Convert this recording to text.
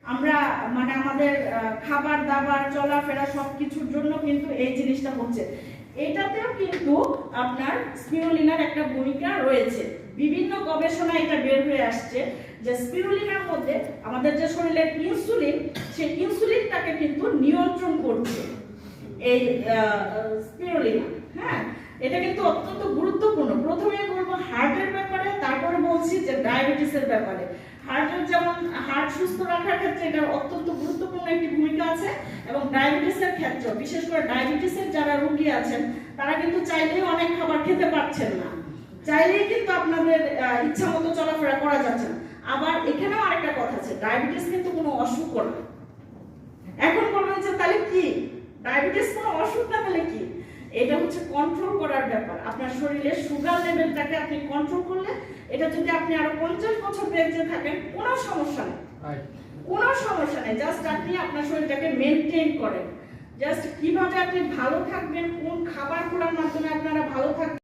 আমরা মানে আমাদের খাবার দাবার চলাফেরা সবকিছুর জন্য কিন্তু এই জিনিসটা হচ্ছে। এটাতেও কিন্তু আপনার স্পিরুলিনার একটা ভূমিকা রয়েছে। বিভিন্ন গবেষণায় এটা বের হয়ে আসছে যে স্পিরুলিনার মধ্যে আমাদের যে শরীরের ইনসুলিন, সেই ইনসুলিনটাকে কিন্তু নিয়ন্ত্রণ করছে এই স্পিরুলিনা। হ্যাঁ, এটা কিন্তু অত্যন্ত গুরুত্বপূর্ণ। প্রথমে বলবো হার্টের ব্যাপারে, তারপরে বলছি যে ডায়াবেটিসের ব্যাপারে। হার্টের যেমন হার্ট সুস্থ রাখার ক্ষেত্রে এটা অত্যন্ত গুরুত্বপূর্ণ একটি ভূমিকা আছে, এবং ডায়াবেটিসের ক্ষেত্রে, বিশেষ করে ডায়াবেটিসের যারা রোগী আছেন তারা কিন্তু চাইলেই অনেক খাবার খেতে পারছেন না, চাইলেই কিন্তু আপনাদের ইচ্ছা মতো চলাফেরা করা যাচ্ছে না। আবার এখানেও আরেকটা কথা আছে, ডায়াবেটিস কিন্তু কোনো অসুখ না। এখন বলবেন যে তাহলে কি ডায়াবেটিস কোনো অসুখ না, তাহলে কি? এটা হচ্ছে কন্ট্রোল করার ব্যাপার। আপনার শরীরে সুগার লেভেলটাকে আপনি কন্ট্রোল করলে, এটা যদি আপনি আরো 50 বছর বেঁচে থাকেন কোনো সমস্যা নেই, কোনো সমস্যা নেই। জাস্ট আপনি আপনার শরীরটাকে মেনটেন করেন। জাস্ট কিভাবে আপনি ভালো থাকবেন, কোন খাবারগুলোর মাধ্যমে আপনারা ভালো থাকবেন।